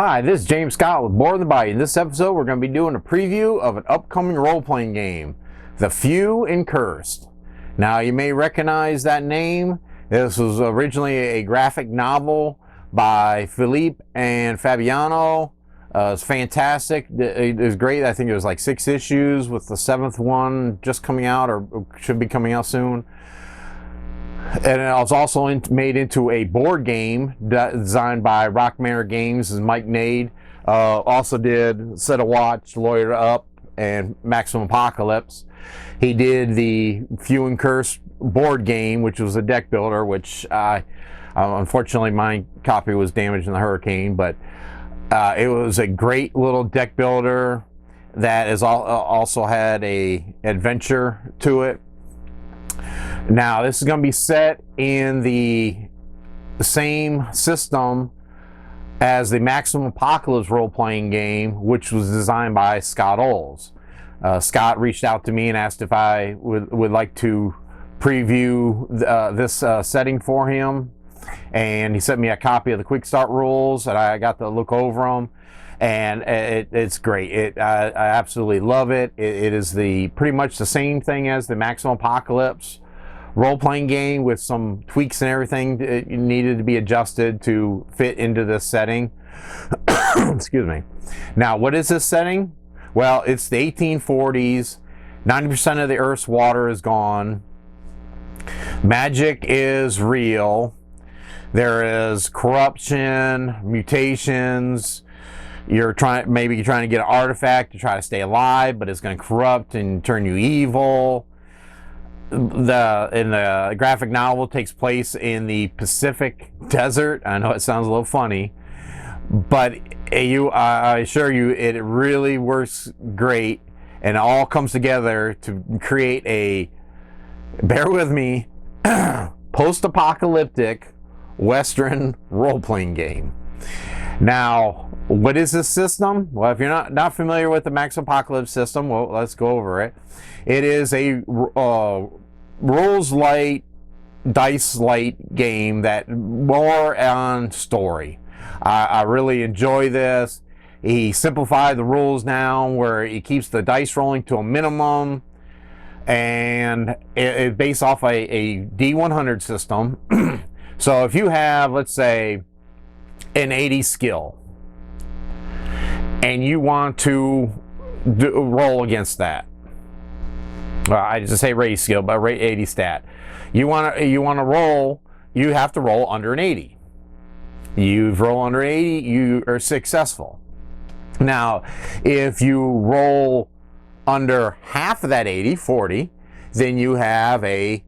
Hi, this is James Scott with More Than Bayou. In this episode, we're going to be doing a preview of an upcoming role-playing game, The Few and Cursed. Now, you may recognize that name. This was originally a graphic novel by Philippe and Fabiano. It's fantastic. It was great. I think it was like 6 issues, with the 7th one just coming out, or should be coming out soon. And it was also made into a board game designed by Rock Manor Games. This is Mike Nade. Also did Set a Watch, Lawyer Up, and Maximum Apocalypse. He did the Few and Cursed board game, which was a deck builder, which unfortunately my copy was damaged in the hurricane, but it was a great little deck builder that is also had a adventure to it. Now, this is going to be set in the same system as the Maximum Apocalypse role-playing game, which was designed by Scott Oles. Scott reached out to me and asked if I would like to preview this setting for him, and he sent me a copy of the Quick Start rules, and I got to look over them, and it's great. I absolutely love it. It is pretty much the same thing as the Maximum Apocalypse role-playing game, with some tweaks and everything that needed to be adjusted to fit into this setting. Excuse me. Now, what is this setting? Well, it's the 1840s. 90% of the Earth's water is gone. Magic is real. There is corruption, mutations. Maybe you're trying to get an artifact to try to stay alive, but it's going to corrupt and turn you evil. The graphic novel takes place in the Pacific Desert. I know it sounds a little funny, but I assure you, it really works great, and it all comes together to create a, bear with me, post-apocalyptic Western role-playing game. Now, what is this system? Well, if you're not familiar with the Max Apocalypse system, well, let's go over it. It is a rules light, dice light game that more on story. I really enjoy this. He simplified the rules now, where he keeps the dice rolling to a minimum, and it's based off a D100 system. So if you have, let's say, an 80 skill, and you want to roll against that, I just say raise skill, but rate 80 stat. You want to roll. You have to roll under an 80. You roll under 80, you are successful. Now, if you roll under half of that 80, 40, then you have a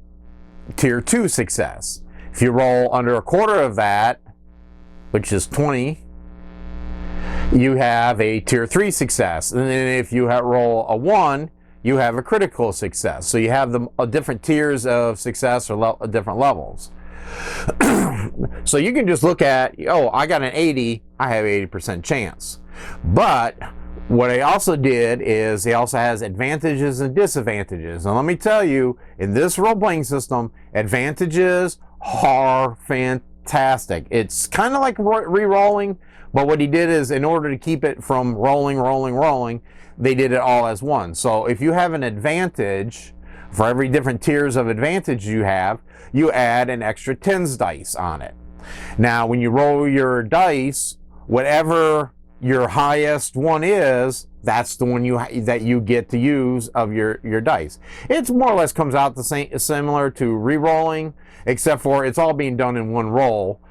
tier 2 success. If you roll under a quarter of that, which is 20, you have a tier 3 success. And then if you roll a 1, you have a critical success. So you have the different tiers of success, or different levels. So you can just look at, oh, I got an 80, I have 80% chance. But what I also did is he also has advantages and disadvantages. And let me tell you, in this role-playing system, advantages are fantastic. It's kind of like re-rolling, but what he did is, in order to keep it from rolling, they did it all as one. So if you have an advantage, for every different tiers of advantage you have, you add an extra tens dice on it. Now, when you roll your dice, whatever your highest one is, that's the one that you get to use of your dice. It's more or less comes out the same, similar to re-rolling, except for it's all being done in one roll.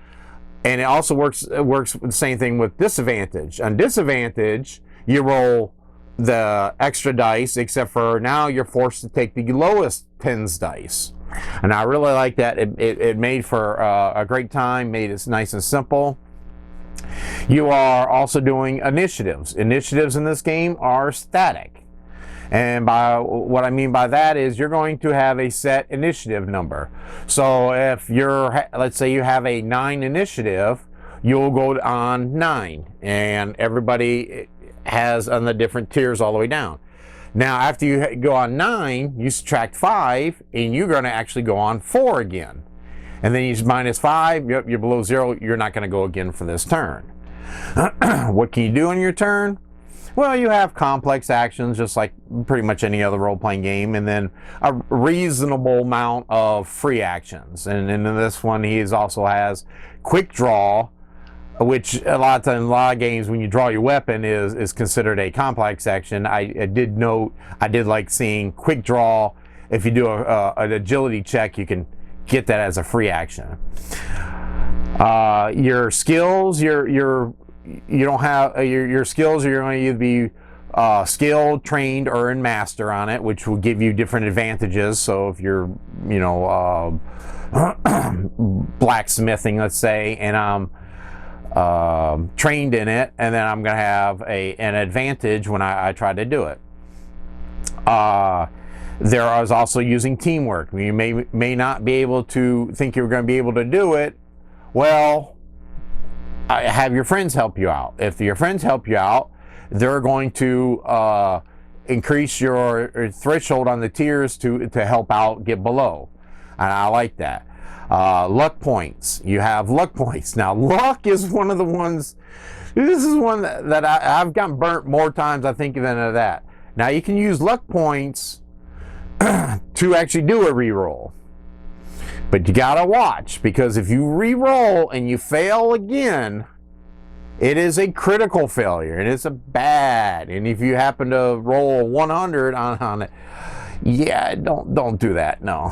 And it also works the same thing with disadvantage. On disadvantage, you roll the extra dice, except for now you're forced to take the lowest tens dice. And I really like that. It made for a great time, made it nice and simple. You are also doing initiatives. Initiatives in this game are static. And by what I mean by that is, you're going to have a set initiative number. So if let's say you have a 9 initiative, you'll go on 9, and everybody has on the different tiers all the way down. Now, after you go on 9, you subtract 5, and you're going to actually go on 4 again. And then you minus 5, you're below 0, you're not going to go again for this turn. What can you do on your turn? Well, you have complex actions just like pretty much any other role-playing game, and then a reasonable amount of free actions. And in this one, he also has quick draw, which a lot of times, a lot of games, when you draw your weapon is considered a complex action. I did note, I did like seeing quick draw. If you do an agility check, you can get that as a free action. Your skills, you don't have your skills. You're going to either be skilled, trained, or in master on it, which will give you different advantages. So if you're, blacksmithing, let's say, and I'm trained in it, and then I'm going to have an advantage when I try to do it. There is also using teamwork. You may not be able to think you're going to be able to do it. Well, have your friends help you out. If your friends help you out, they're going to increase your threshold on the tiers to help out get below. And I like that. Luck points. You have luck points. Now, luck is one of the ones, this is one that I've gotten burnt more times, I think, than that. Now, you can use luck points to actually do a reroll. But you gotta watch, because if you re-roll and you fail again, it is a critical failure, and it's a bad. And if you happen to roll 100 on it, yeah, don't do that. No.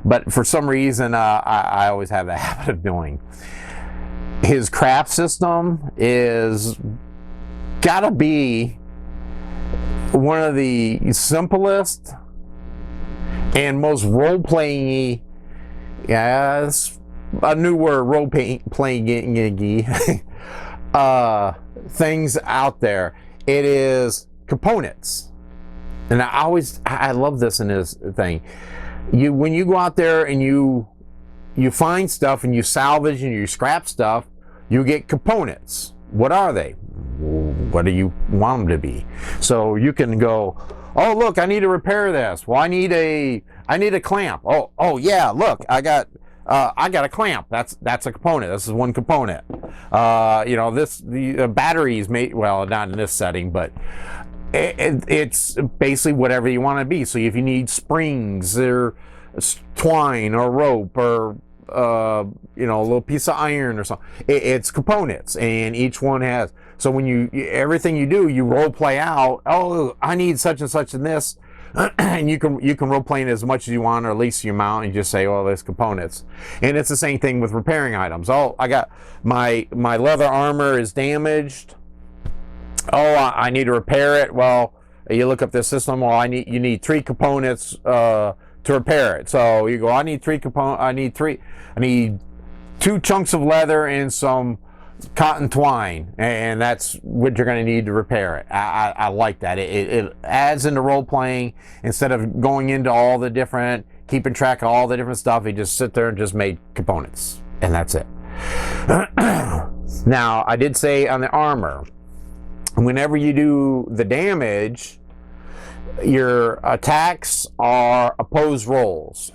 But for some reason, I always have the habit of doing. His craft system is gotta be one of the simplest and most role-playing. Yeah, it's a new word, role-playing things out there. It is components. And I love this in his thing. When you go out there and you find stuff and you salvage and you scrap stuff, you get components. What are they? What do you want them to be? So you can go, oh, look, I need to repair this. Well, I need a clamp. Oh yeah, look, I got a clamp. That's a component. This is one component. The batteries well, not in this setting, but it's basically whatever you want to be. So if you need springs or twine or rope or a little piece of iron or something, it's components, and each one has. So when everything you do, you role play out. Oh, I need such and such in this. And you can role play it as much as you want, or at least you amount, and just say, well, there's components. And it's the same thing with repairing items. Oh, I got my leather armor is damaged. Oh, I need to repair it. Well, you look up this system. Well, you need 3 components to repair it. So you go, I need 3 components. I need 2 chunks of leather and some cotton twine, and that's what you're going to need to repair it. I like that. It adds into role playing. Instead of going into all the different, keeping track of all the different stuff, you just sit there and just made components, and that's it. Now, I did say on the armor, whenever you do the damage, your attacks are opposed rolls.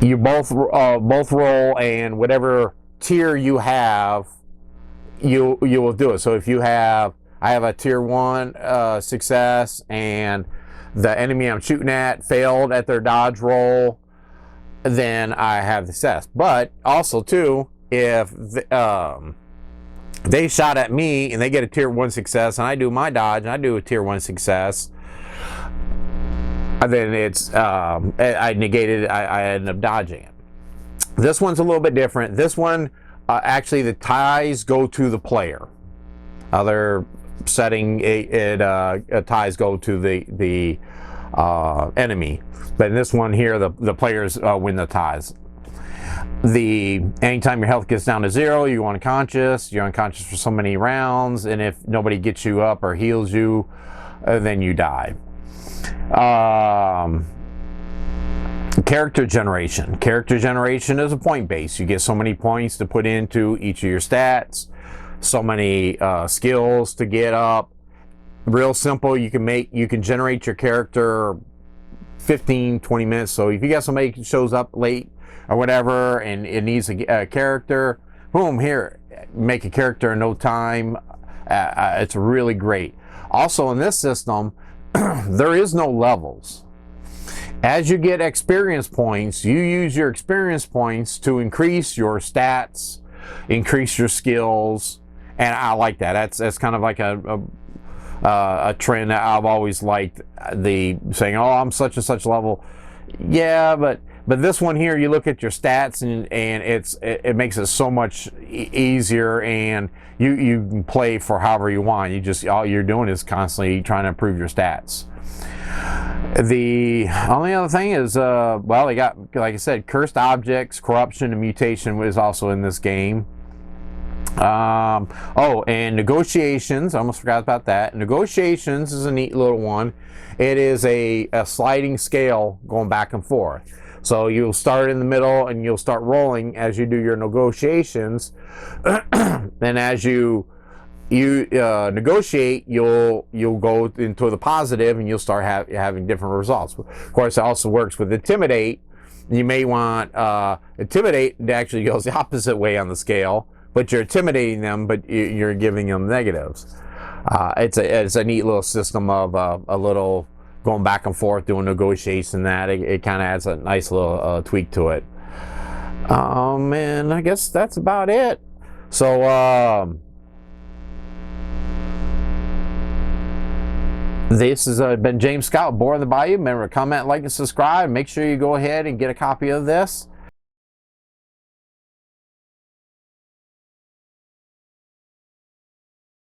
You both roll, and whatever tier you have, you will do it. So if I have a tier 1 success, and the enemy I'm shooting at failed at their dodge roll, then I have the success. But also too, if they shot at me and they get a tier 1 success, and I do my dodge and I do a tier 1 success, then it's I negated it. I ended up dodging it. This one's a little bit different. This one, actually, the ties go to the player. Other setting, ties go to the enemy. But in this one here, the players win the ties. Anytime your health gets down to 0, you're unconscious. You're unconscious for so many rounds, and if nobody gets you up or heals you, then you die. Character generation. Character generation is a point base. You get so many points to put into each of your stats, so many skills to get up. Real simple. You can generate your character 15-20 minutes. So if you got somebody who shows up late or whatever, and it needs a character, boom, here, make a character in no time. It's really great. Also in this system, there is no levels. As you get experience points, you use your experience points to increase your stats, increase your skills, and I like that. That's kind of like a trend that I've always liked, the saying, oh, I'm such and such level. Yeah, but this one here, you look at your stats, and it makes it so much easier, and you can play for however you want. All you're doing is constantly trying to improve your stats. The only other thing is, well, they got, like I said, cursed objects, corruption, and mutation is also in this game. Oh, and negotiations, I almost forgot about that. Negotiations is a neat little one. It is a sliding scale going back and forth. So you'll start in the middle and you'll start rolling as you do your negotiations. And as you negotiate, you'll go into the positive, and you'll start having different results. Of course, it also works with intimidate. You may want intimidate actually goes the opposite way on the scale, but you're intimidating them, but you're giving them negatives. It's a neat little system of a little going back and forth doing negotiation. That it kind of adds a nice little tweak to it. And I guess that's about it. So this has been James Scott, Board of the Bayou. Remember to comment, like, and subscribe. Make sure you go ahead and get a copy of this.